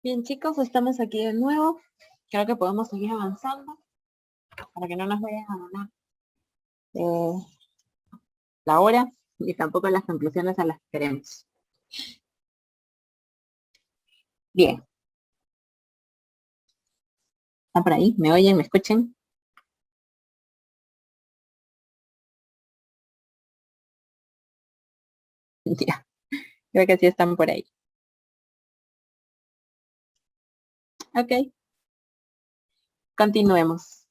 Bien, chicos, estamos aquí de nuevo. Creo que podemos seguir avanzando para que no nos vayan a ganar eh, la hora y tampoco las conclusiones a las que queremos. Bien, ¿están por ahí? ¿Me oyen? ¿Me escuchen? Ya, creo que sí están por ahí. Ok, continuemos.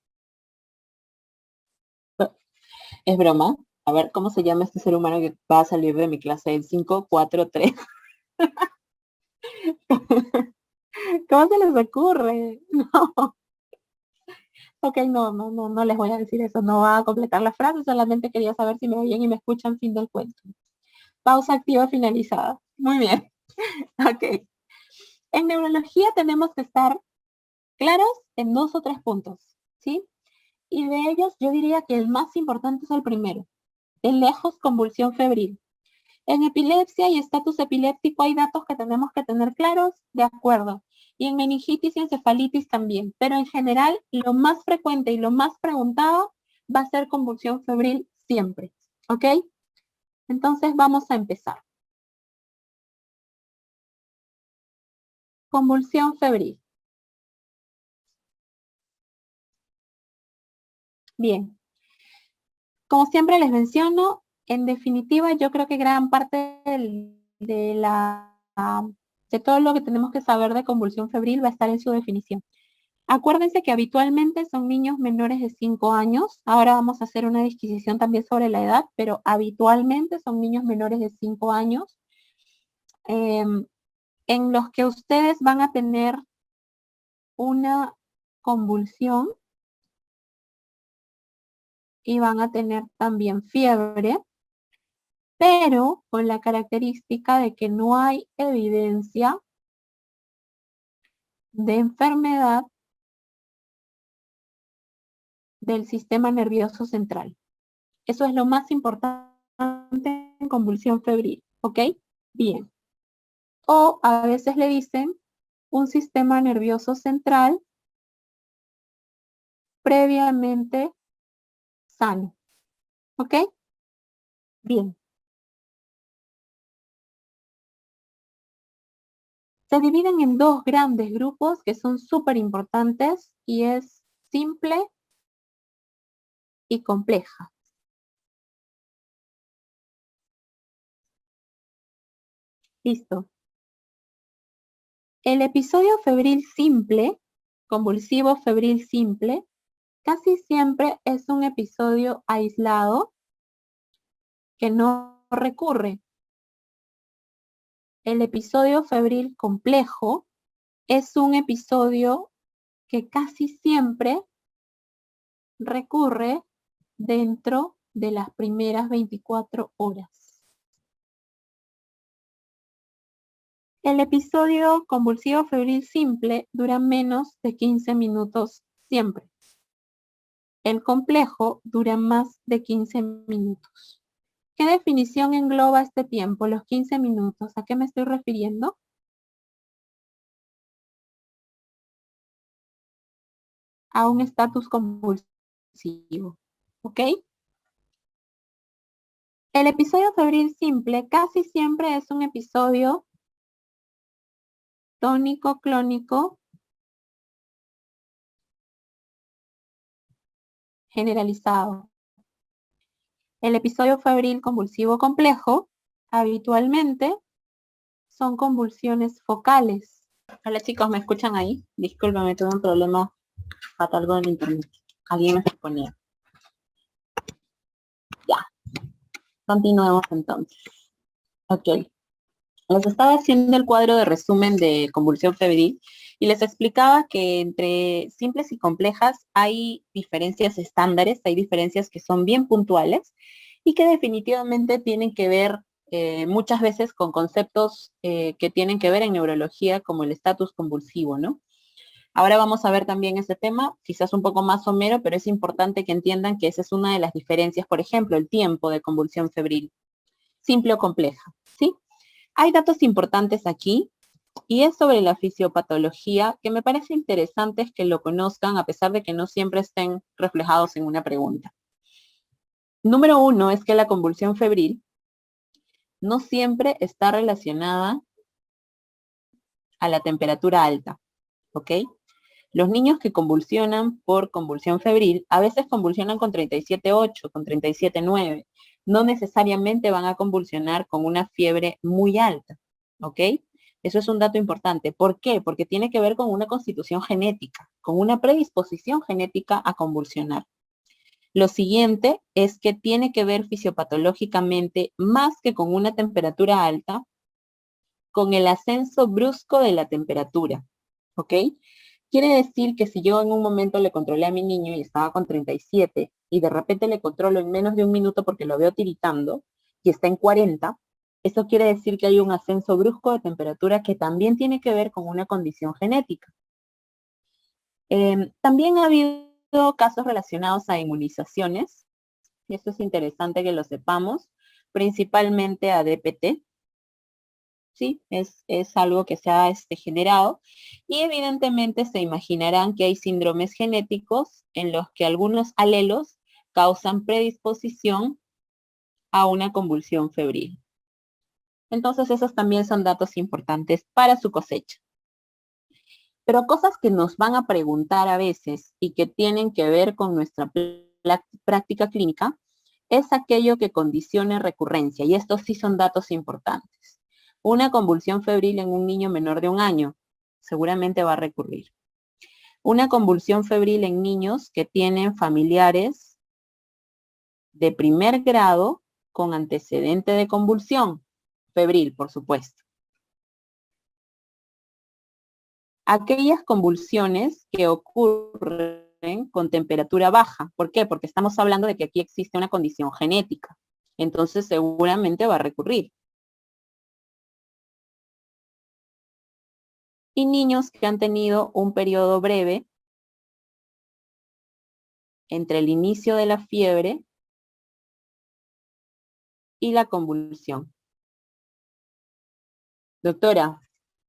Es broma. A ver, ¿cómo se llama este ser humano que va a salir de mi clase en 5, 4, 3? ¿Cómo se les ocurre? No. Ok, no les voy a decir eso. No va a completar la frase, solamente quería saber si me oyen y me escuchan, fin del cuento. Pausa activa finalizada. Muy bien. Ok. En neurología tenemos que estar claros en 2 o 3 puntos, ¿sí? Y de ellos yo diría que el más importante es el primero. De lejos, convulsión febril. En epilepsia y estatus epiléptico hay datos que tenemos que tener claros, de acuerdo. Y en meningitis y encefalitis también. Pero en general, lo más frecuente y lo más preguntado va a ser convulsión febril siempre. ¿Ok? Entonces vamos a empezar. Convulsión febril. Bien. Como siempre les menciono, en definitiva, yo creo que gran parte de todo lo que tenemos que saber de convulsión febril va a estar en su definición. Acuérdense que habitualmente son niños menores de 5 años. Ahora vamos a hacer una disquisición también sobre la edad, pero habitualmente son niños menores de 5 años, em, en los que ustedes van a tener una convulsión y van a tener también fiebre, pero con la característica de que no hay evidencia de enfermedad del sistema nervioso central. Eso es lo más importante en convulsión febril, ¿ok? Bien. O a veces le dicen un sistema nervioso central previamente sano, ¿ok? Bien. Se dividen en 2 grandes grupos que son súper importantes y es simple y compleja. Listo. El episodio febril simple, convulsivo febril simple, casi siempre es un episodio aislado que no recurre. El episodio febril complejo es un episodio que casi siempre recurre dentro de las primeras 24 horas. El episodio convulsivo febril simple dura menos de 15 minutos siempre. El complejo dura más de 15 minutos. ¿Qué definición engloba este tiempo, los 15 minutos? ¿A qué me estoy refiriendo? A un estatus convulsivo. ¿Ok? El episodio febril simple casi siempre es un episodio tónico-clónico generalizado. El episodio febril convulsivo complejo habitualmente son convulsiones focales. Hola chicos, ¿me escuchan ahí? Discúlpame, tuve un problema fatal con el internet. Alguien me exponía. Ya, continuemos entonces. Ok. Les estaba haciendo el cuadro de resumen de convulsión febril y les explicaba que entre simples y complejas hay diferencias estándares, hay diferencias que son bien puntuales y que definitivamente tienen que ver muchas veces con conceptos que tienen que ver en neurología como el estatus convulsivo, ¿no? Ahora vamos a ver también ese tema, quizás un poco más somero, pero es importante que entiendan que esa es una de las diferencias, por ejemplo, el tiempo de convulsión febril, simple o compleja, ¿sí? Hay datos importantes aquí. Y es sobre la fisiopatología, que me parece interesante es que lo conozcan a pesar de que no siempre estén reflejados en una pregunta. Número 1 es que la convulsión febril no siempre está relacionada a la temperatura alta, ¿ok? Los niños que convulsionan por convulsión febril a veces convulsionan con 37,8, con 37,9. No necesariamente van a convulsionar con una fiebre muy alta, ¿ok? Eso es un dato importante. ¿Por qué? Porque tiene que ver con una constitución genética, con una predisposición genética a convulsionar. Lo siguiente es que tiene que ver fisiopatológicamente más que con una temperatura alta, con el ascenso brusco de la temperatura, ¿ok? Quiere decir que si yo en un momento le controlé a mi niño y estaba con 37 y de repente le controlo en menos de un minuto porque lo veo tiritando y está en 40, eso quiere decir que hay un ascenso brusco de temperatura que también tiene que ver con una condición genética. También ha habido casos relacionados a inmunizaciones, y esto es interesante que lo sepamos, principalmente a DPT, ¿sí? Es algo que se ha generado y evidentemente se imaginarán que hay síndromes genéticos en los que algunos alelos causan predisposición a una convulsión febril. Entonces esos también son datos importantes para su cosecha. Pero cosas que nos van a preguntar a veces y que tienen que ver con nuestra práctica clínica es aquello que condicione recurrencia, y estos sí son datos importantes. Una convulsión febril en un niño menor de 1 año seguramente va a recurrir. Una convulsión febril en niños que tienen familiares de primer grado con antecedente de convulsión febril, por supuesto. Aquellas convulsiones que ocurren con temperatura baja. ¿Por qué? Porque estamos hablando de que aquí existe una condición genética. Entonces seguramente va a recurrir. Y niños que han tenido un periodo breve entre el inicio de la fiebre y la convulsión. Doctora,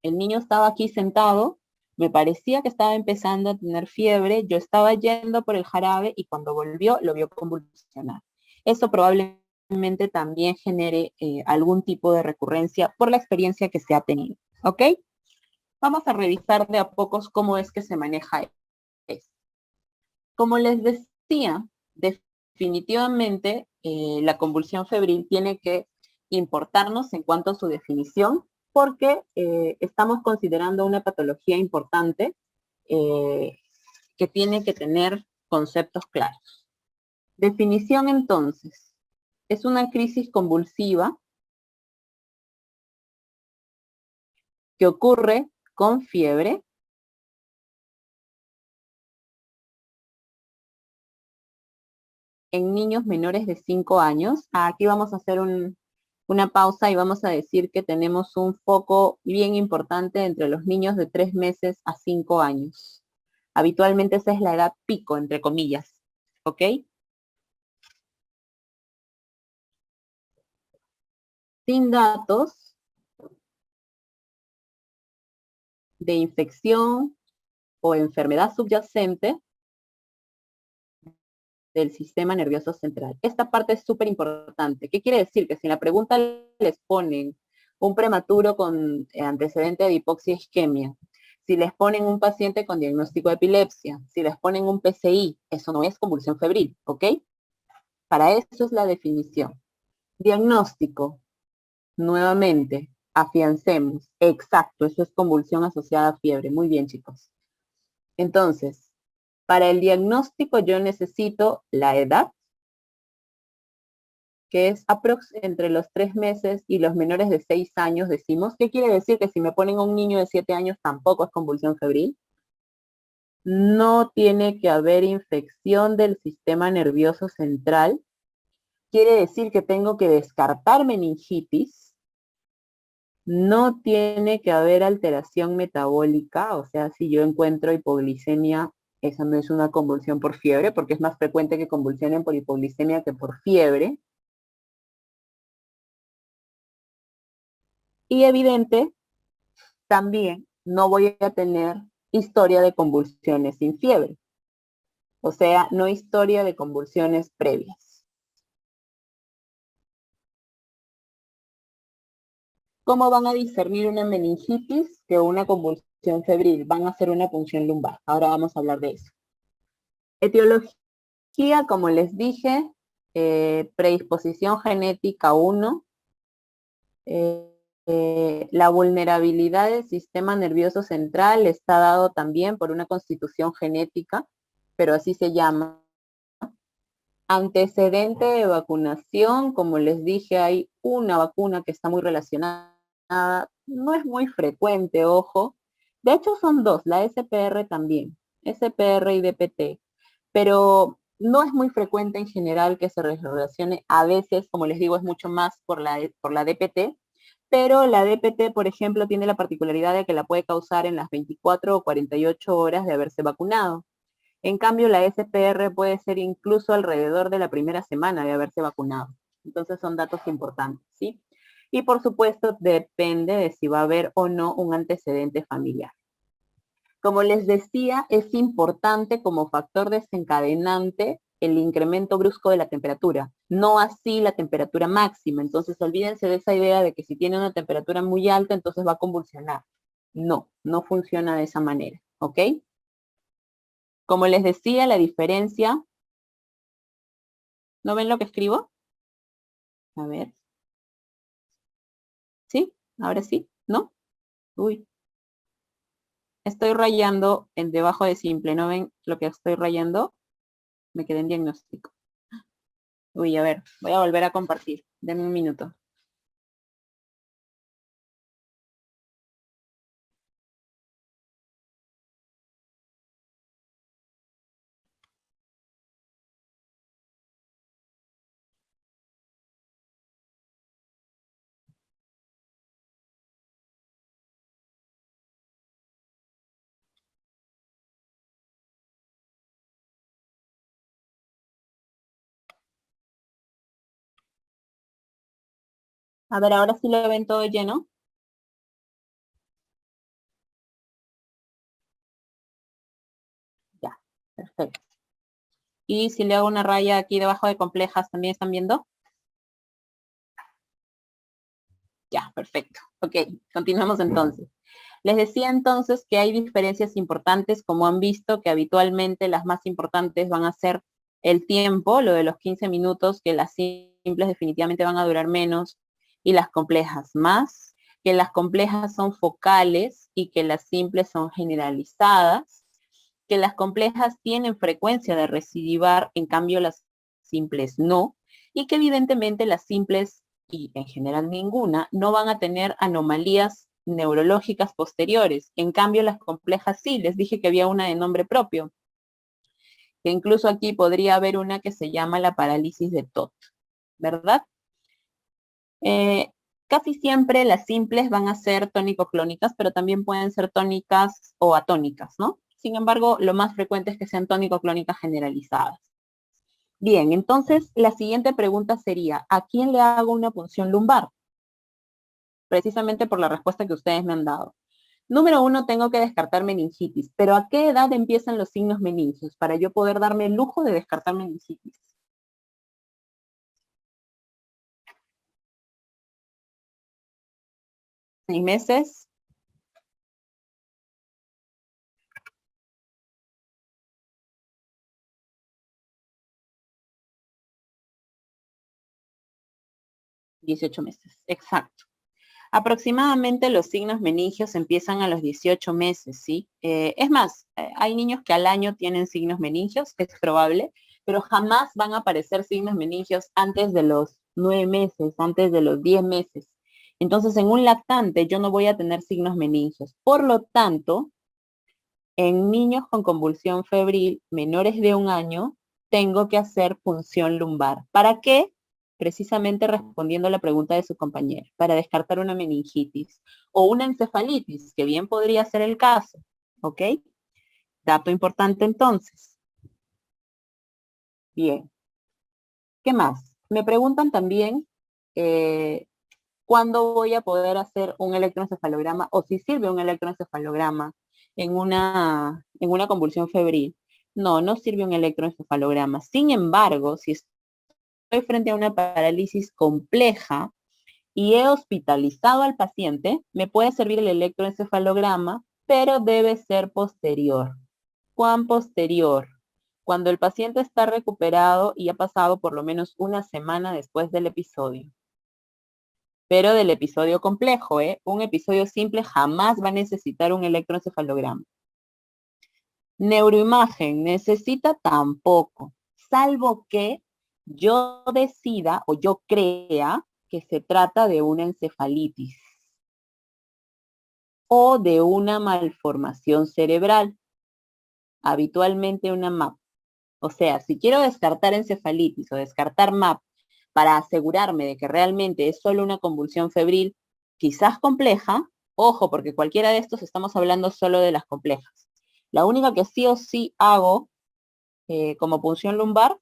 el niño estaba aquí sentado, me parecía que estaba empezando a tener fiebre, yo estaba yendo por el jarabe y cuando volvió lo vio convulsionar. Eso probablemente también genere algún tipo de recurrencia por la experiencia que se ha tenido. ¿Ok? Vamos a revisar de a pocos cómo es que se maneja esto. Como les decía, definitivamente la convulsión febril tiene que importarnos en cuanto a su definición, porque estamos considerando una patología importante que tiene que tener conceptos claros. Definición entonces, es una crisis convulsiva que ocurre con fiebre en niños menores de 5 años. Aquí vamos a hacer una pausa y vamos a decir que tenemos un foco bien importante entre los niños de 3 meses a 5 años. Habitualmente esa es la edad pico, entre comillas. ¿Ok? Sin datos de infección o enfermedad subyacente del sistema nervioso central. Esta parte es súper importante. ¿Qué quiere decir? Que si en la pregunta les ponen un prematuro con antecedente de hipoxia e isquemia, si les ponen un paciente con diagnóstico de epilepsia, si les ponen un PCI, eso no es convulsión febril, ¿ok? Para eso es la definición. Diagnóstico, nuevamente, afiancemos. Exacto, eso es convulsión asociada a fiebre. Muy bien, chicos. Entonces, para el diagnóstico yo necesito la edad, que es aprox entre los 3 meses y los menores de 6 años, decimos. ¿Qué quiere decir? Que si me ponen a un niño de 7 años tampoco es convulsión febril. No tiene que haber infección del sistema nervioso central. Quiere decir que tengo que descartar meningitis. No tiene que haber alteración metabólica, o sea, si yo encuentro hipoglicemia, esa no es una convulsión por fiebre, porque es más frecuente que convulsionen por hipoglicemia que por fiebre. Y evidente también no voy a tener historia de convulsiones sin fiebre. O sea, no historia de convulsiones previas. ¿Cómo van a discernir una meningitis que una convulsión febril? Van a hacer una punción lumbar. Ahora vamos a hablar de eso. Etiología, como les dije, predisposición genética 1, la vulnerabilidad del sistema nervioso central está dado también por una constitución genética, pero así se llama. Antecedente de vacunación, como les dije, hay una vacuna que está muy relacionada, no es muy frecuente, ojo. De hecho son dos, la SPR también, SPR y DPT, pero no es muy frecuente en general que se relacione. A veces, como les digo, es mucho más por la DPT, pero la DPT, por ejemplo, tiene la particularidad de que la puede causar en las 24 o 48 horas de haberse vacunado. En cambio, la SPR puede ser incluso alrededor de la primera semana de haberse vacunado. Entonces son datos importantes, ¿sí? Y por supuesto, depende de si va a haber o no un antecedente familiar. Como les decía, es importante como factor desencadenante el incremento brusco de la temperatura, no así la temperatura máxima. Entonces, olvídense de esa idea de que si tiene una temperatura muy alta, entonces va a convulsionar. No, no funciona de esa manera, ¿ok? Como les decía, la diferencia... ¿No ven lo que escribo? A ver. ¿Sí? ¿Ahora sí? ¿No? Uy. Estoy rayando en debajo de simple. ¿No ven lo que estoy rayando? Me quedé en diagnóstico. Uy, a ver. Voy a volver a compartir. Denme un minuto. A ver, ahora sí lo ven todo lleno. Ya, perfecto. Y si le hago una raya aquí debajo de complejas, ¿también están viendo? Ya, perfecto. Ok, continuamos entonces. Les decía entonces que hay diferencias importantes, como han visto, que habitualmente las más importantes van a ser el tiempo, lo de los 15 minutos, que las simples definitivamente van a durar menos, y las complejas más, que las complejas son focales y que las simples son generalizadas, que las complejas tienen frecuencia de recidivar, en cambio las simples no, y que evidentemente las simples, y en general ninguna, no van a tener anomalías neurológicas posteriores. En cambio las complejas sí, les dije que había una de nombre propio, que incluso aquí podría haber una que se llama la parálisis de TOT, ¿verdad? Eh, Casi siempre las simples van a ser tónico-clónicas, pero también pueden ser tónicas o atónicas, ¿no? Sin embargo, lo más frecuente es que sean tónico-clónicas generalizadas. Bien, entonces la siguiente pregunta sería, ¿a quién le hago una punción lumbar? Precisamente por la respuesta que ustedes me han dado. Número 1, tengo que descartar meningitis, pero ¿a qué edad empiezan los signos meningios para yo poder darme el lujo de descartar meningitis? 6 meses, 18 meses, exacto. Aproximadamente los signos meningios empiezan a los 18 meses, ¿sí? Es más, hay niños que al año tienen signos meningios, es probable, pero jamás van a aparecer signos meningios antes de los 9 meses, antes de los 10 meses. Entonces, en un lactante yo no voy a tener signos meningios. Por lo tanto, en niños con convulsión febril menores de 1 año, tengo que hacer punción lumbar. ¿Para qué? Precisamente respondiendo a la pregunta de su compañero, para descartar una meningitis o una encefalitis, que bien podría ser el caso. ¿Ok? Dato importante entonces. Bien. ¿Qué más? Me preguntan también, ¿cuándo voy a poder hacer un electroencefalograma o si sirve un electroencefalograma en una convulsión febril? No, no sirve un electroencefalograma. Sin embargo, si estoy frente a una parálisis compleja y he hospitalizado al paciente, me puede servir el electroencefalograma, pero debe ser posterior. ¿Cuán posterior? Cuando el paciente está recuperado y ha pasado por lo menos una semana después del episodio. Pero del episodio complejo, ¿eh? Un episodio simple jamás va a necesitar un electroencefalograma. Neuroimagen necesita tampoco, salvo que yo decida o yo crea que se trata de una encefalitis o de una malformación cerebral, habitualmente una MAP. O sea, si quiero descartar encefalitis o descartar MAP para asegurarme de que realmente es solo una convulsión febril, quizás compleja, ojo, porque cualquiera de estos estamos hablando solo de las complejas. La única que sí o sí hago como punción lumbar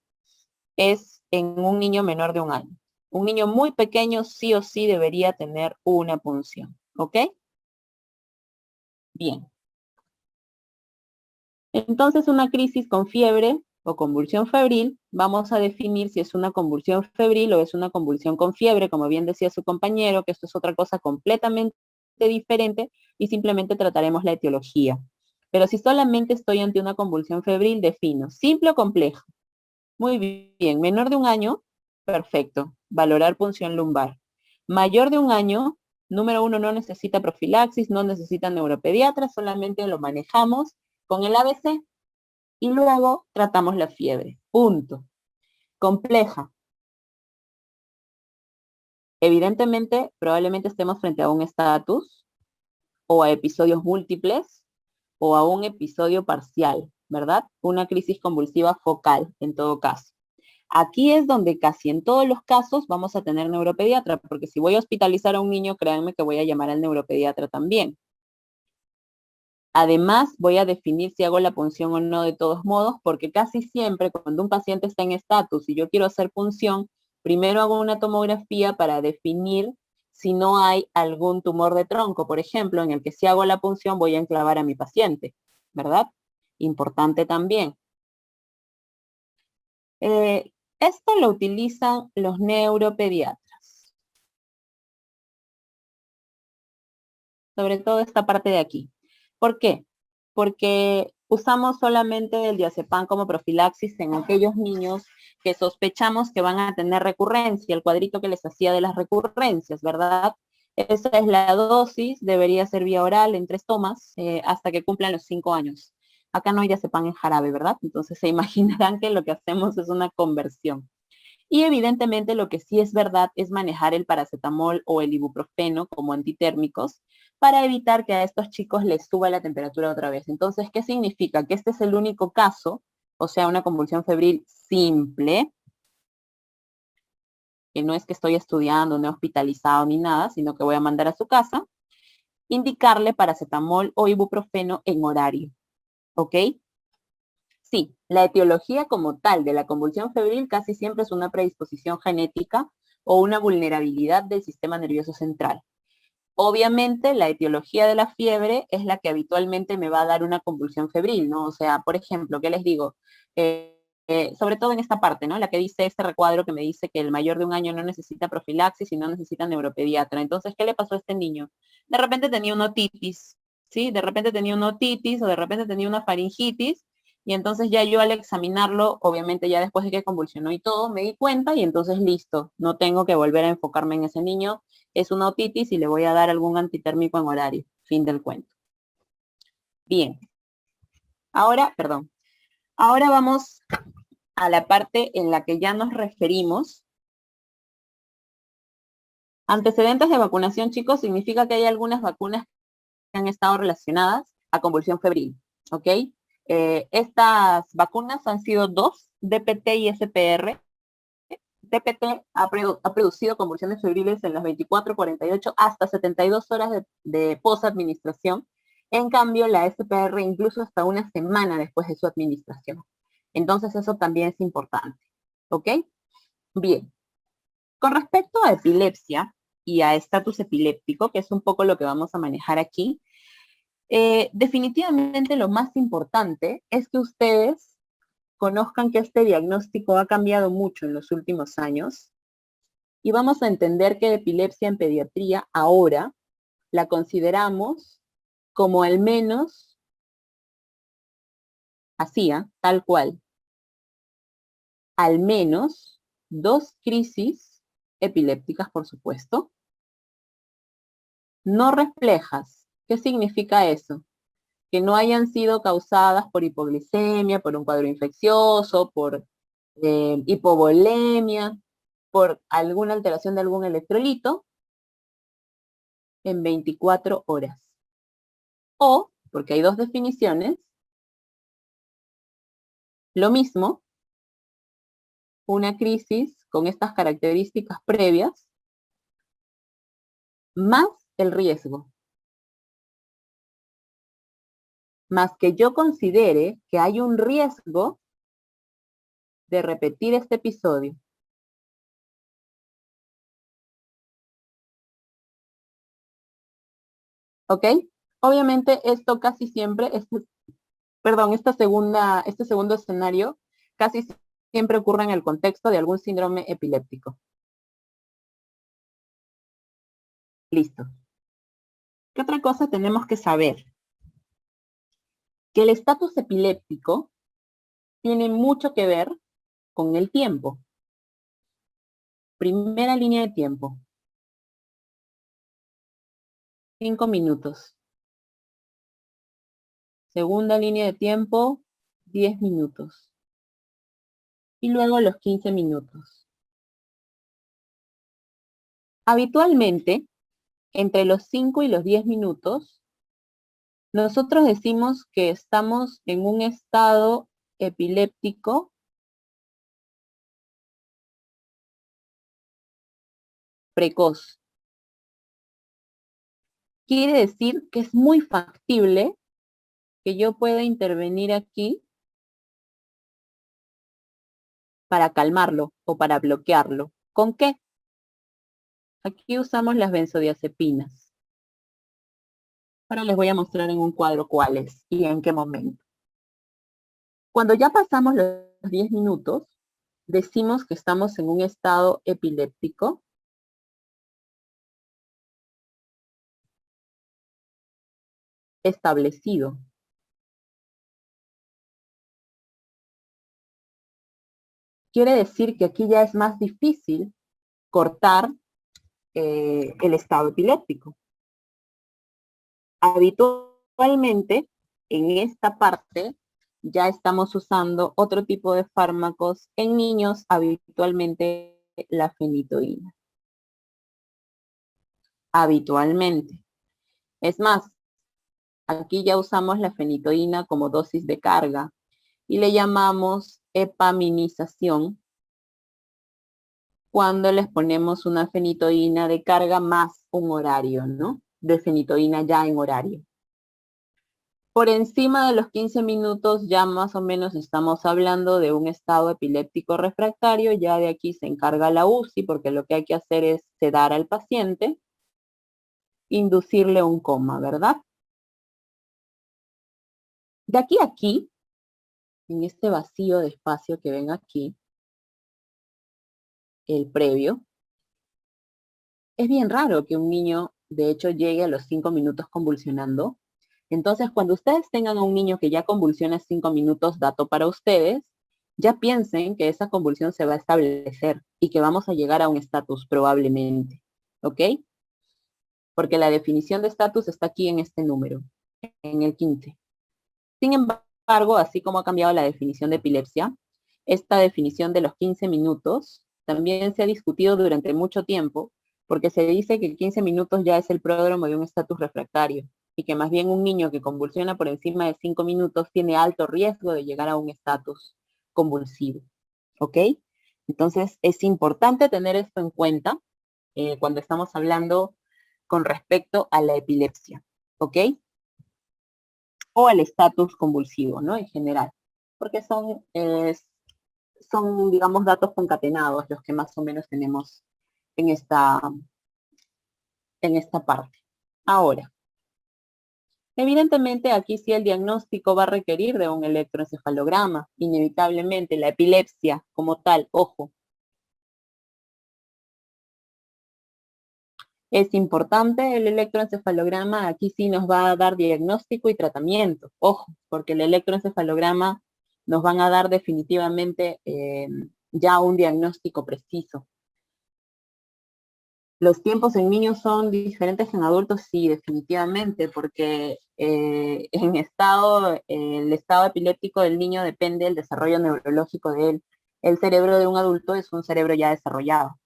es en un niño menor de 1 año. Un niño muy pequeño sí o sí debería tener una punción, ¿ok? Bien. Entonces, una crisis con fiebre o convulsión febril, vamos a definir si es una convulsión febril o es una convulsión con fiebre, como bien decía su compañero, que esto es otra cosa completamente diferente y simplemente trataremos la etiología. Pero si solamente estoy ante una convulsión febril, defino simple o compleja. Muy bien, menor de 1 año, perfecto, valorar punción lumbar. Mayor de 1 año, número 1, no necesita profilaxis, no necesita neuropediatra, solamente lo manejamos con el ABC y luego tratamos la fiebre. Punto. Compleja. Evidentemente, probablemente estemos frente a un estatus o a episodios múltiples o a un episodio parcial, ¿verdad? Una crisis convulsiva focal, en todo caso. Aquí es donde casi en todos los casos vamos a tener neuropediatra, porque si voy a hospitalizar a un niño, créanme que voy a llamar al neuropediatra también. Además, voy a definir si hago la punción o no de todos modos, porque casi siempre cuando un paciente está en estatus y yo quiero hacer punción, primero hago una tomografía para definir si no hay algún tumor de tronco, por ejemplo, en el que si hago la punción voy a enclavar a mi paciente, ¿verdad? Importante también. Esto lo utilizan los neuropediatras. Sobre todo esta parte de aquí. ¿Por qué? Porque usamos solamente el diazepam como profilaxis en aquellos niños que sospechamos que van a tener recurrencia, el cuadrito que les hacía de las recurrencias, ¿verdad? Esa es la dosis, debería ser vía oral en 3 tomas hasta que cumplan los 5 años. Acá no hay diazepam en jarabe, ¿verdad? Entonces se imaginarán que lo que hacemos es una conversión. Y evidentemente lo que sí es verdad es manejar el paracetamol o el ibuprofeno como antitérmicos para evitar que a estos chicos les suba la temperatura otra vez. Entonces, ¿qué significa? Que este es el único caso, o sea, una convulsión febril simple, que no es que estoy estudiando, no he hospitalizado ni nada, sino que voy a mandar a su casa, indicarle paracetamol o ibuprofeno en horario, ¿ok? Sí, la etiología como tal de la convulsión febril casi siempre es una predisposición genética o una vulnerabilidad del sistema nervioso central. Obviamente, la etiología de la fiebre es la que habitualmente me va a dar una convulsión febril, ¿no? O sea, por ejemplo, ¿qué les digo? Sobre todo en esta parte, ¿no? La que dice este recuadro que me dice que el mayor de 1 año no necesita profilaxis y no necesita neuropediatra. Entonces, ¿qué le pasó a este niño? De repente tenía una otitis, ¿sí? De repente tenía una otitis o de repente tenía una faringitis y entonces ya yo al examinarlo, obviamente ya después de que convulsionó y todo, me di cuenta y entonces listo, no tengo que volver a enfocarme en ese niño, es una otitis y le voy a dar algún antitérmico en horario. Fin del cuento. Bien. Ahora, perdón. Ahora vamos a la parte en la que ya nos referimos. Antecedentes de vacunación, chicos, significa que hay algunas vacunas que han estado relacionadas a convulsión febril, ¿ok? Estas vacunas han sido 2, DPT y SPR. DPT ha producido convulsiones febriles en las 24, 48 hasta 72 horas de posadministración. En cambio, la SPR incluso hasta una semana después de su administración. Entonces, eso también es importante. ¿Ok? Bien. Con respecto a epilepsia y a estatus epiléptico, que es un poco lo que vamos a manejar aquí, definitivamente lo más importante es que ustedes conozcan que este diagnóstico ha cambiado mucho en los últimos años y vamos a entender que epilepsia en pediatría ahora la consideramos como al menos hacía, tal cual, al menos 2 crisis epilépticas, por supuesto, no reflejas. ¿Qué significa eso? Que no hayan sido causadas por hipoglicemia, por un cuadro infeccioso, por hipovolemia, por alguna alteración de algún electrolito en 24 horas. O, porque hay dos definiciones, lo mismo, una crisis con estas características previas, más el riesgo. Más que yo considere que hay un riesgo de repetir este episodio. ¿Ok? Obviamente esto casi siempre, este segundo escenario casi siempre ocurre en el contexto de algún síndrome epiléptico. Listo. ¿Qué otra cosa tenemos que saber? Que el estatus epiléptico tiene mucho que ver con el tiempo. Primera línea de tiempo. 5 minutos. Segunda línea de tiempo, 10 minutos. Y luego los 15 minutos. Habitualmente, entre los 5 y los 10 minutos, nosotros decimos que estamos en un estado epiléptico precoz. Quiere decir que es muy factible que yo pueda intervenir aquí para calmarlo o para bloquearlo. ¿Con qué? Aquí usamos las benzodiazepinas. Ahora les voy a mostrar en un cuadro cuáles y en qué momento. Cuando ya pasamos los 10 minutos, decimos que estamos en un estado epiléptico establecido. Quiere decir que aquí ya es más difícil cortar el estado epiléptico. Habitualmente, en esta parte, ya estamos usando otro tipo de fármacos en niños, habitualmente la fenitoína. Habitualmente. Es más, aquí ya usamos la fenitoína como dosis de carga y le llamamos epaminización cuando les ponemos una fenitoína de carga más un horario, ¿no? De fenitoína ya en horario. Por encima de los 15 minutos ya más o menos estamos hablando de un estado epiléptico refractario, ya de aquí se encarga la UCI porque lo que hay que hacer es sedar al paciente, inducirle un coma, ¿verdad? De aquí a aquí, en este vacío de espacio que ven aquí, el previo, es bien raro que un niño de hecho llegue a los 5 minutos convulsionando. Entonces, cuando ustedes tengan a un niño que ya convulsiona 5 minutos, dato para ustedes, ya piensen que esa convulsión se va a establecer y que vamos a llegar a un estatus probablemente, ¿ok? Porque la definición de estatus está aquí en este número, en el 15. Sin embargo, así como ha cambiado la definición de epilepsia, esta definición de los 15 minutos también se ha discutido durante mucho tiempo, porque se dice que 15 minutos ya es el pródromo de un estatus refractario, y que más bien un niño que convulsiona por encima de 5 minutos tiene alto riesgo de llegar a un estatus convulsivo. ¿Ok? Entonces, es importante tener esto en cuenta cuando estamos hablando con respecto a la epilepsia. ¿Ok? O al estatus convulsivo, ¿no? En general, porque son, digamos, datos concatenados los que más o menos tenemos en esta en esta parte. Ahora, evidentemente aquí sí el diagnóstico va a requerir de un electroencefalograma, inevitablemente la epilepsia como tal, ojo. Es importante el electroencefalograma, aquí sí nos va a dar diagnóstico y tratamiento, ojo, porque el electroencefalograma nos van a dar definitivamente ya un diagnóstico preciso. ¿Los tiempos en niños son diferentes que en adultos? Sí, definitivamente, porque el estado epiléptico del niño depende del desarrollo neurológico de él. El cerebro de un adulto es un cerebro ya desarrollado,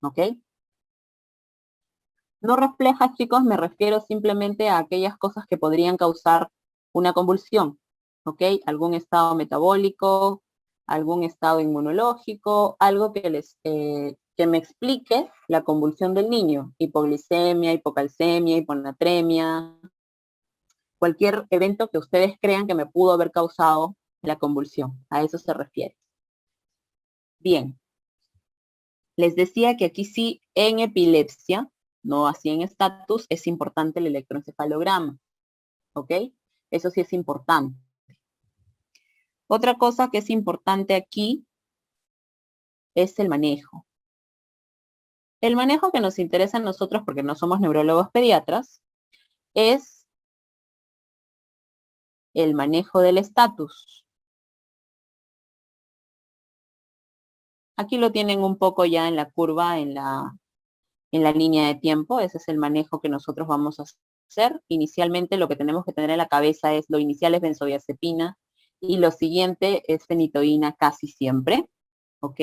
¿ok? No refleja, chicos, me refiero simplemente a aquellas cosas que podrían causar una convulsión, ¿ok? Algún estado metabólico, algún estado inmunológico, algo que me explique la convulsión del niño, hipoglicemia, hipocalcemia, hiponatremia, cualquier evento que ustedes crean que me pudo haber causado la convulsión, a eso se refiere. Bien, les decía que aquí sí, en epilepsia, no así en estatus, es importante el electroencefalograma, ¿ok? Eso sí es importante. Otra cosa que es importante aquí es el manejo. El manejo que nos interesa a nosotros, porque no somos neurólogos pediatras, es el manejo del estatus. Aquí lo tienen un poco ya en la curva, en la línea de tiempo. Ese es el manejo que nosotros vamos a hacer. Inicialmente lo que tenemos que tener en la cabeza es lo inicial es benzodiazepina y lo siguiente es fenitoína casi siempre. ¿Ok?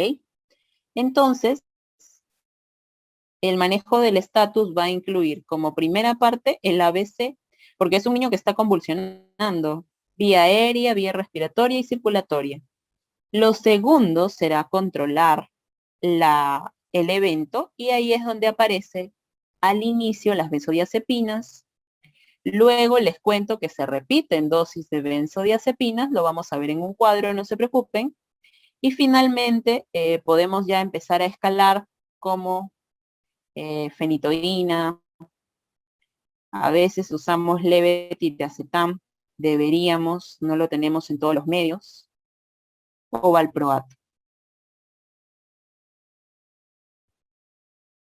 Entonces, el manejo del estatus va a incluir como primera parte el ABC, porque es un niño que está convulsionando, vía aérea, vía respiratoria y circulatoria. Lo segundo será controlar el evento y ahí es donde aparece al inicio las benzodiazepinas. Luego les cuento que se repiten dosis de benzodiazepinas, lo vamos a ver en un cuadro, no se preocupen. Y finalmente podemos ya empezar a escalar como fenitoína, a veces usamos levetiracetam, deberíamos, no lo tenemos en todos los medios, o valproato.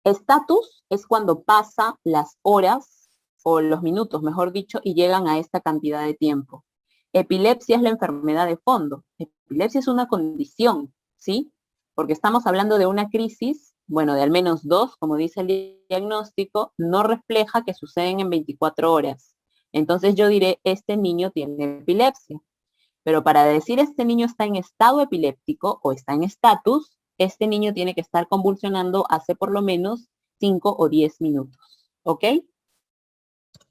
Estatus es cuando pasa las horas o los minutos, mejor dicho, y llegan a esta cantidad de tiempo. Epilepsia es la enfermedad de fondo. Epilepsia es una condición, ¿sí? Porque estamos hablando de una crisis, bueno, de al menos 2, como dice el diagnóstico, no refleja que suceden en 24 horas. Entonces yo diré, este niño tiene epilepsia. Pero para decir este niño está en estado epiléptico o está en estatus, este niño tiene que estar convulsionando hace por lo menos 5 o 10 minutos. ¿Ok?